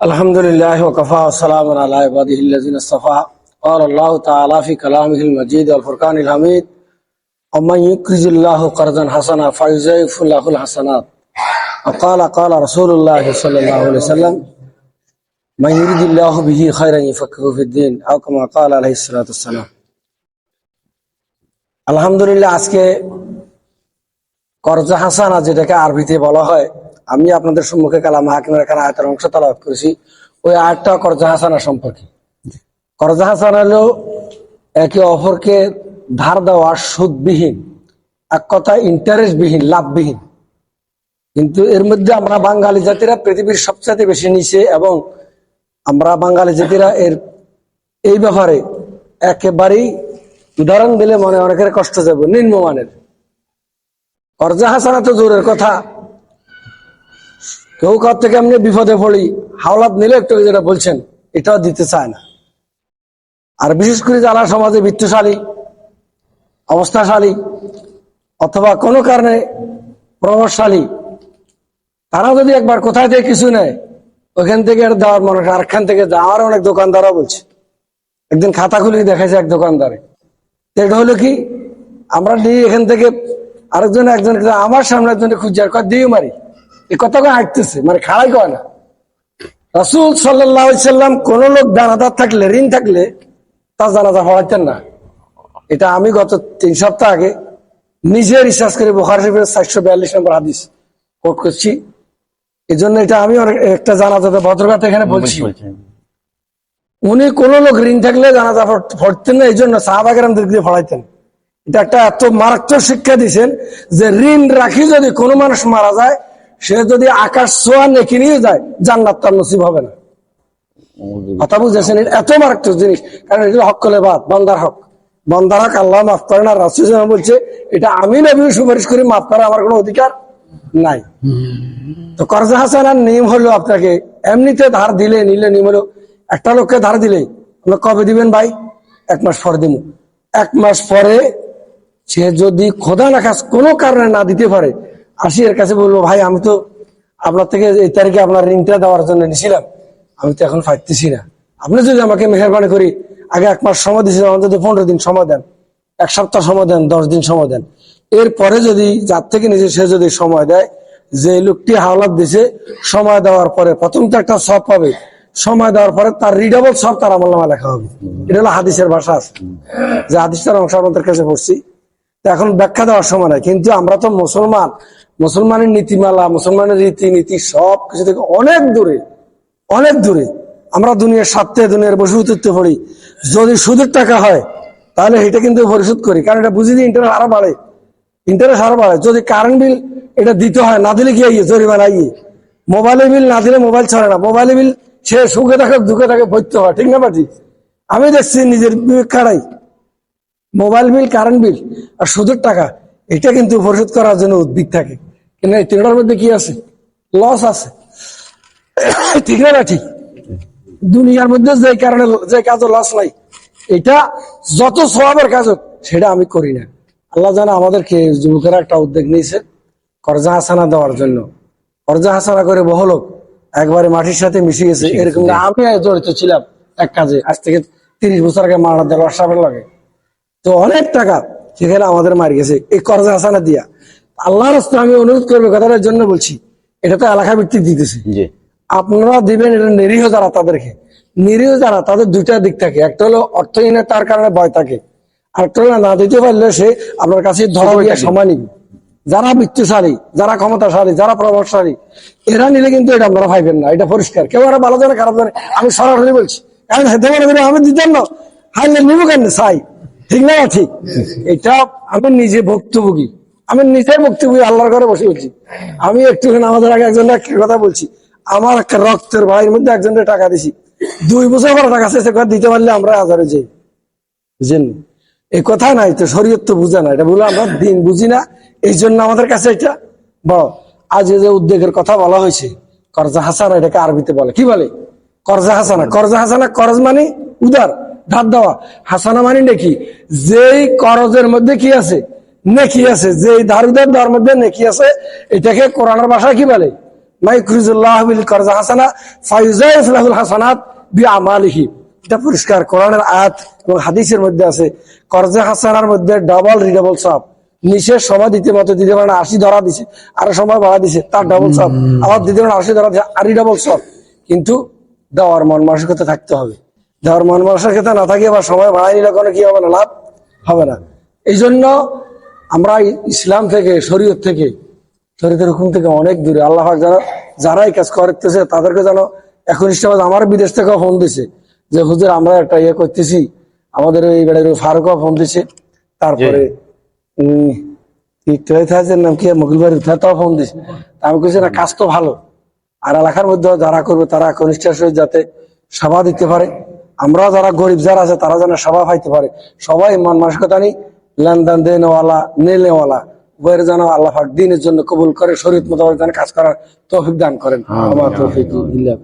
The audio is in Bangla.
الحمدللہ وکفى والسلام علی عباده الذین اصطفى قال اللہ تعالی فی کلامہ المجید والفرقان الحمید ومن یقرض اللہ قرضا حسنا فیضاعف له الحسنات وقال قال رسول اللہ صلی اللہ علیہ وسلم من یرد اللہ به خیرا یفقهه فی الدین او کما قال علیہ الصلوۃ والسلام। আলহামদুলিল্লাহ, আজকে কর্জ হাসানা যেটাকে আরবিতে বলা হয়, আমি আপনাদের সম্মুখে কালামে হাকিমের এখানে আয়াতের অংশ তেলাওয়াত করেছি। ওই আয়াতটা কর্জ হাসানা সম্পর্কে। কর্জ হাসানা হলো একে অপরকে ধার দেওয়া, সুদবিহীন, এক কথায় ইন্টারেস্টবিহীন, লাভবিহীন। কিন্তু এর মধ্যে আমরা বাঙালি জাতিরা পৃথিবীর সবচেয়ে বেশি নিচে, এবং আমরা বাঙালি জাতিরা এই ব্যাপারে একেবারেই উদাহরণ দিলে মনে অনেকের কষ্ট যাবে, নিম্নমানের। কর্জ হাসানা তো জোরের কথা, কেউ কার থেকে এমনি বিপদে পড়ি হাওলাত নিলে একটু যেটা বলছেন এটাও দিতে চায় না। আর বিশেষ করে যারা সমাজে বিত্তশালী, অবস্থাশালী অথবা কোনো কারণে প্রভাবশালী, তারা যদি একবার কোথায় থেকে কিছু নেয় ওখান থেকে আর দেওয়ার মানুষ আরেকখান থেকে যাওয়ার অনেক দোকানদারও বলছে। একদিন খাতা খুলে দেখাইছে এক দোকানদারে, এটা হলো কি, আমরা নিয়ে এখান থেকে একজন আমার সামনে একজনে খুঁজে দিয়ে মারি, এই কথা হাঁটতেছে, মানে খাড়াই কয় না। রাসূল সাল্লাল্লাহু আলাইহি সাল্লাম কোন লোক দানাদার থাকলে, ঋণ থাকলে তার জানাজা পড়াইতেন না। এটা আমি গত 3 সপ্তাহ আগে নিজে রিসার্চ করে বুখারী শরীফের 442 নম্বর হাদিস কোট করছি। এই জন্য এটা আমি একটা জানাজাতে ভদ্রভাবে এখানে বলছি। উনি কোন লোক ঋণ থাকলে জানাজা পড়তেন না, এই জন্য সাহাবা কেরামদের দিয়ে পড়াইতেন। এটা একটা এত মারাত্মক শিক্ষা দিচ্ছেন যে ঋণ রাখি যদি কোনো মানুষ মারা যায়, সে যদি আকাশ ছোঁয়া নেকি নিয়ে যায়, জান্নাত তার নসিব হবে না। কথা বুঝেছেন? এত মারাত্মক জিনিস, কারণ এটা হক কলে বাদ, বান্দার হক। বান্দার হক আল্লাহ মাফ করে না, রাসূল বলছে এটা আমি নবী সুপারিশ করি, মাফ করার আমার কোনো অধিকার নাই। তো কর্জ হাসানার নিয়ম হলো, আপনাকে এমনিতে ধার দিলে নিলে নিয়ম হলো, একটা লোককে ধার দিলে আমরা কবে দিবেন ভাই? 1 মাস পরে দিব। 1 মাস পরে সে যদি খোদা না খাস কোনো কারণে না দিতে পারে, আসি এর কাছে বলবো, ভাই আমি তো আপনার থেকে এই তারিখে আপনার ঋণটা দেওয়ার জন্য নিছিলাম, আমি তো এখন পাইতেছি না, আপনি যদি আমাকে মেহেরবানি করি আগে 1 মাস সময় দিয়েছিলাম, আমার যদি 15 দিন সময় দেন, 1 সপ্তাহ সময় দেন, 10 দিন সময় দেন। এরপরে যদি যার থেকে নিজে সে যদি সময় দেয়, যে লোকটি হাওলাত দিছে, সময় দেওয়ার পরে প্রথম তো একটা সব পাবে, সময় দেওয়ার পরে তার রিডেবল সব তার আমলনামা লেখা হবে। এটা হলো হাদিসের ভাষা আছে, যে হাদিসটার অংশ আপনাদের কাছে পড়ছি। এখন ব্যাখ্যা দেওয়ার সময় নাই, কিন্তু আমরা তো মুসলমান, মুসলমানের নীতিমালা, মুসলমানের রীতিনীতি সব কিছু থেকে অনেক দূরে, অনেক দূরে। আমরা দুনিয়ার স্বার্থে দুনিয়ার বসে উঠতে পড়ি। যদি সুদের টাকা হয় তাহলে এটা কিন্তু পরিশোধ করি, কারণ এটা বুঝি যে ইন্টারেস্ট আরো বাড়ে, ইন্টারেস্ট আরো বাড়ে। যদি কারেন্ট বিল এটা দিতে হয়, না দিলে কি জরিমানা আইয়ে। মোবাইলের বিল না দিলে মোবাইল চলে না, মোবাইলের বিল সে সুখে থাকে দুঃখে থাকে ভরতে হয়, ঠিক না বাজি? আমি দেখছি নিজের খাড়াই, মোবাইল বিল, কারেন্ট বিল আর সুদের টাকা, এটা কিন্তু পরিশোধ করার জন্য উদ্বিগ থাকে। কিন্তু এই তিনটার মধ্যে কি আছে? লস আছে, ঠিক না? ঠিক। দুনিয়ার মধ্যে যে কারণে যে কাজে লস নাই, এটা যত সওয়াবের কাজ হোক সেটা আমি করি না। আল্লাহ জানা আমাদেরকে যুবকেরা একটা উদ্যোগ নিয়েছে কর্জ হাসানা দেওয়ার জন্য। কর্জ হাসানা করে বহু লোক একবারে মাটির সাথে মিশে গেছে। এরকম আমি জড়িত ছিলাম এক কাজে, আজ থেকে 30 বছর আগে মারা দেওয়ার ওয়াসাবের লাগে। তো অনেক টাকা সেখানে আমাদের মারি গেছে এই কর্জ হাসানা দিয়া। আল্লাহর রাস্তায় আমি অনুরোধ করবো, কথাটার জন্য বলছি, এটা তো এলাকা ভিত্তিক দিতেছে, আপনারা দিবেন এটা নিরীহ যারা, তাদেরকে। নিরীহ যারা, তাদের দুইটা দিক থাকে, একটা হলো অর্থহীনতার কারণে ভয় থাকে, আরেকটা হলো না দিতে পারলে সে আপনার কাছে ধরা দিয়ে সময় নিবে। যারা বিত্তশালী, যারা ক্ষমতাশালী, যারা প্রভাবশালী, এরা নিলে কিন্তু এটা আপনারা পাইবেন না, এটা পরিষ্কার। কেউ আরো ভালো জানে খারাপ জানে, আমি সরাসরি বলছি, কারণ আমি দিতেন না, হাইলে নিব কেন চাই, ঠিক না? ঠিক। এটা আমি নিজে ভুক্তভোগী, আমি নিজের ভুক্তভোগী, আল্লাহর ঘরে বসে বলছি। আমি একটুখানি আমাদের আগে একজন কথা বলছি, আমার একটা রক্তের ভাইয়ের মধ্যে একজনের টাকা দিছি, 2 বছর পর টাকা শেষে দিতে পারলে আমরা আজারে যাই, বুঝেন? এই কথা নাই তো, শরীয়ত তো বুঝে না, এটা বলে আমরা দিন বুঝি না, এই জন্য আমাদের কাছে এটা বড়। আজ যে উদ্যোগের কথা বলা হয়েছে কর্জ হাসানা, এটাকে আরবিতে বলে কি বলে? কর্জ হাসানা। কর্জ হাসানা, করজ মানে উদার, ধার দেওয়া, হাসানা মানে নেকি। যেই করজের মধ্যে কি আছে? নেকি আছে। যেই ধার উদার দেওয়ার মধ্যে নেকি আছে, এটাকে কোরআনের ভাষায় কি বলে? মাইকুরিজুল্লাহ বিল করজা হাসানা ফায়ুজাইফ লাহুল হাসানাত বিআমালিহি। এটা পরিষ্কার কোরআনের আয়াত এবং হাদিসের মধ্যে আছে। করজা হাসানার মধ্যে ডাবল রিডাবল সব, নিচে সময় দিতে মতো দিতে পারে না, 80 ধরা দিছে, আরো সময় বাড়া দিছে, তার ডাবল সব, আবার দিতে পারে 80 ধরা দিছে, আরই ডাবল সব। কিন্তু দেওয়ার মন মানসিকতা থাকতে হবে। দেওয়ার মন মানসিকতা না থাকে বা সময় বাড়াই নিলে কোনো কি হবে না, লাভ হবে না। এই জন্য আমরা ইসলাম থেকে, শরীয়ত থেকে, শরীয়তের হুকুম থেকে অনেক দূরে। আল্লাহ পাক যেন যারা এই কাজ করতেছে তাদেরকে যেন এখন ইস্তেমাজ, আমার বিদেশ থেকেও ফোন দিছে যে হুজুর আমরা একটা ইয়ে করতেছি, আমাদের ওই বেড়ার ফারুকও ফোন দিছে, তারপরে নাম কি মকিলবাড়ি তাও ফোন দিছে। আমি বলছি না, কাজ তো ভালো, আর এলাকার মধ্যে যারা করবে তারা কনিষ্ঠার সহিত যাতে সেবা দিতে পারে, আমরা যারা গরিব যারা আছে তারা যেন সেবা পাইতে পারে। সবাই মন মানসিকতা নেই, লেনদেন দেনেওয়ালা নেওয়ালা উভয়ের যেন আল্লাহ পাক দ্বীনের জন্য কবুল করে, শরীয়ত মোতাবেক যেন কাজ করার তৌফিক দান করেন। আমার তৌফিক ইল্লা